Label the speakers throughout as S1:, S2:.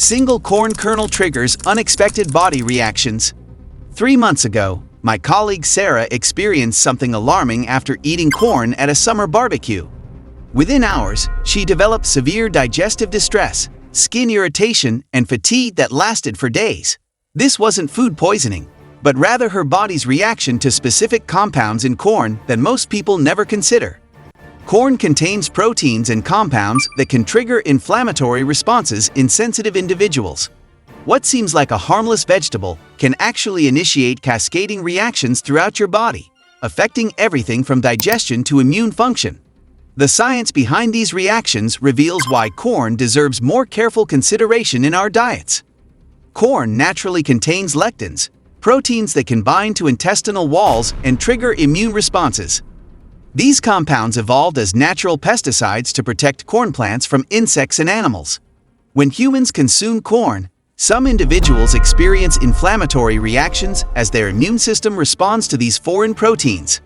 S1: Single corn kernel triggers unexpected body reactions. 3 months ago, my colleague Sarah experienced something alarming after eating corn at a summer barbecue. Within hours, she developed severe digestive distress, skin irritation, and fatigue that lasted for days. This wasn't food poisoning, but rather her body's reaction to specific compounds in corn that most people never consider. Corn contains proteins and compounds that can trigger inflammatory responses in sensitive individuals. What seems like a harmless vegetable can actually initiate cascading reactions throughout your body, affecting everything from digestion to immune function. The science behind these reactions reveals why corn deserves more careful consideration in our diets. Corn naturally contains lectins, proteins that can bind to intestinal walls and trigger immune responses. These compounds evolved as natural pesticides to protect corn plants from insects and animals. When humans consume corn, some individuals experience inflammatory reactions as their immune system responds to these foreign proteins.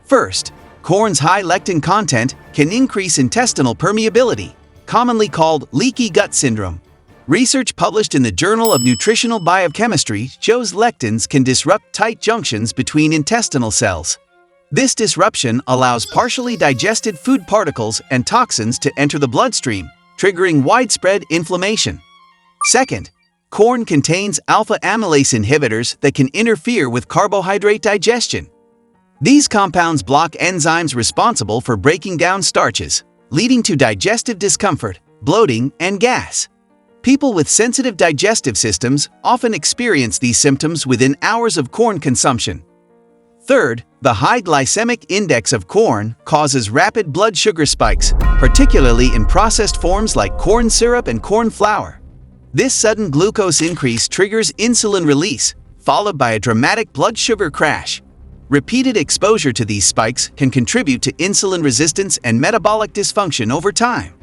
S1: First, corn's high lectin content can increase intestinal permeability, commonly called leaky gut syndrome. Research published in the Journal of Nutritional Biochemistry shows lectins can disrupt tight junctions between intestinal cells. This disruption allows partially digested food particles and toxins to enter the bloodstream, triggering widespread inflammation. Second, corn contains alpha amylase inhibitors that can interfere with carbohydrate digestion. These compounds block enzymes responsible for breaking down starches, leading to digestive discomfort, bloating, and gas. People with sensitive digestive systems often experience these symptoms within hours of corn consumption. Third, the high glycemic index of corn causes rapid blood sugar spikes, particularly in processed forms like corn syrup and corn flour. This sudden glucose increase triggers insulin release, followed by a dramatic blood sugar crash. Repeated exposure to these spikes can contribute to insulin resistance and metabolic dysfunction over time.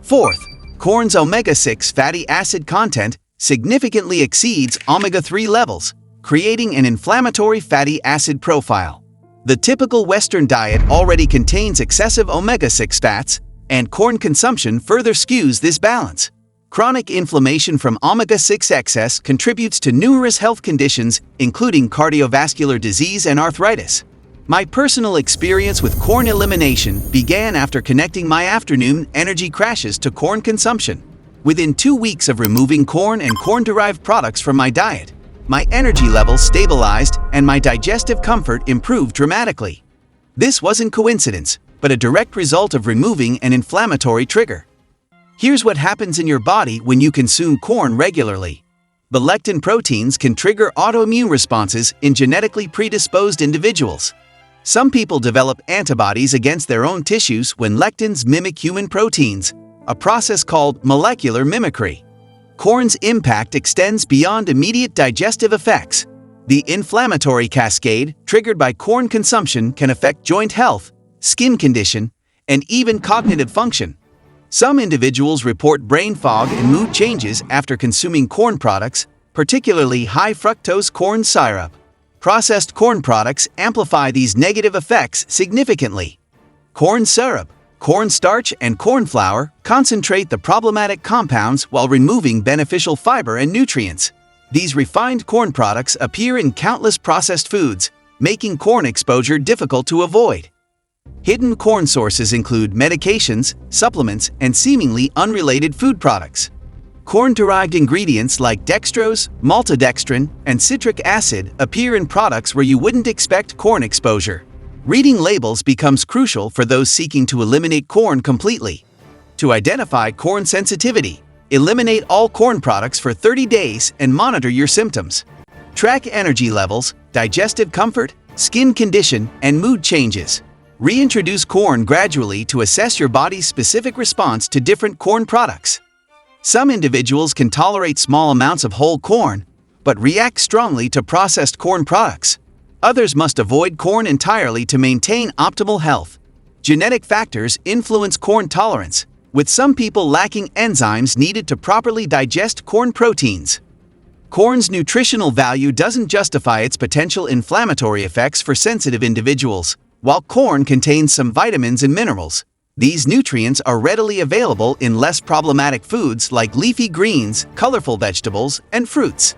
S1: Fourth, corn's omega-6 fatty acid content significantly exceeds omega-3 levels, creating an inflammatory fatty acid profile. The typical Western diet already contains excessive omega-6 fats, and corn consumption further skews this balance. Chronic inflammation from omega-6 excess contributes to numerous health conditions, including cardiovascular disease and arthritis. My personal experience with corn elimination began after connecting my afternoon energy crashes to corn consumption. Within 2 weeks of removing corn and corn-derived products from my diet, my energy levels stabilized and my digestive comfort improved dramatically. This wasn't coincidence, but a direct result of removing an inflammatory trigger. Here's what happens in your body when you consume corn regularly. The lectin proteins can trigger autoimmune responses in genetically predisposed individuals. Some people develop antibodies against their own tissues when lectins mimic human proteins, a process called molecular mimicry. Corn's impact extends beyond immediate digestive effects. The inflammatory cascade triggered by corn consumption can affect joint health, skin condition, and even cognitive function. Some individuals report brain fog and mood changes after consuming corn products, particularly high fructose corn syrup. Processed corn products amplify these negative effects significantly. Corn syrup, cornstarch, and corn flour concentrate the problematic compounds while removing beneficial fiber and nutrients. These refined corn products appear in countless processed foods, making corn exposure difficult to avoid. Hidden corn sources include medications, supplements, and seemingly unrelated food products. Corn-derived ingredients like dextrose, maltodextrin, and citric acid appear in products where you wouldn't expect corn exposure. Reading labels becomes crucial for those seeking to eliminate corn completely. To identify corn sensitivity, eliminate all corn products for 30 days and monitor your symptoms. Track energy levels, digestive comfort, skin condition, and mood changes. Reintroduce corn gradually to assess your body's specific response to different corn products. Some individuals can tolerate small amounts of whole corn, but react strongly to processed corn products. Others must avoid corn entirely to maintain optimal health. Genetic factors influence corn tolerance, with some people lacking enzymes needed to properly digest corn proteins. Corn's nutritional value doesn't justify its potential inflammatory effects for sensitive individuals. While corn contains some vitamins and minerals, These nutrients are readily available in less problematic foods like leafy greens, colorful vegetables, and fruits.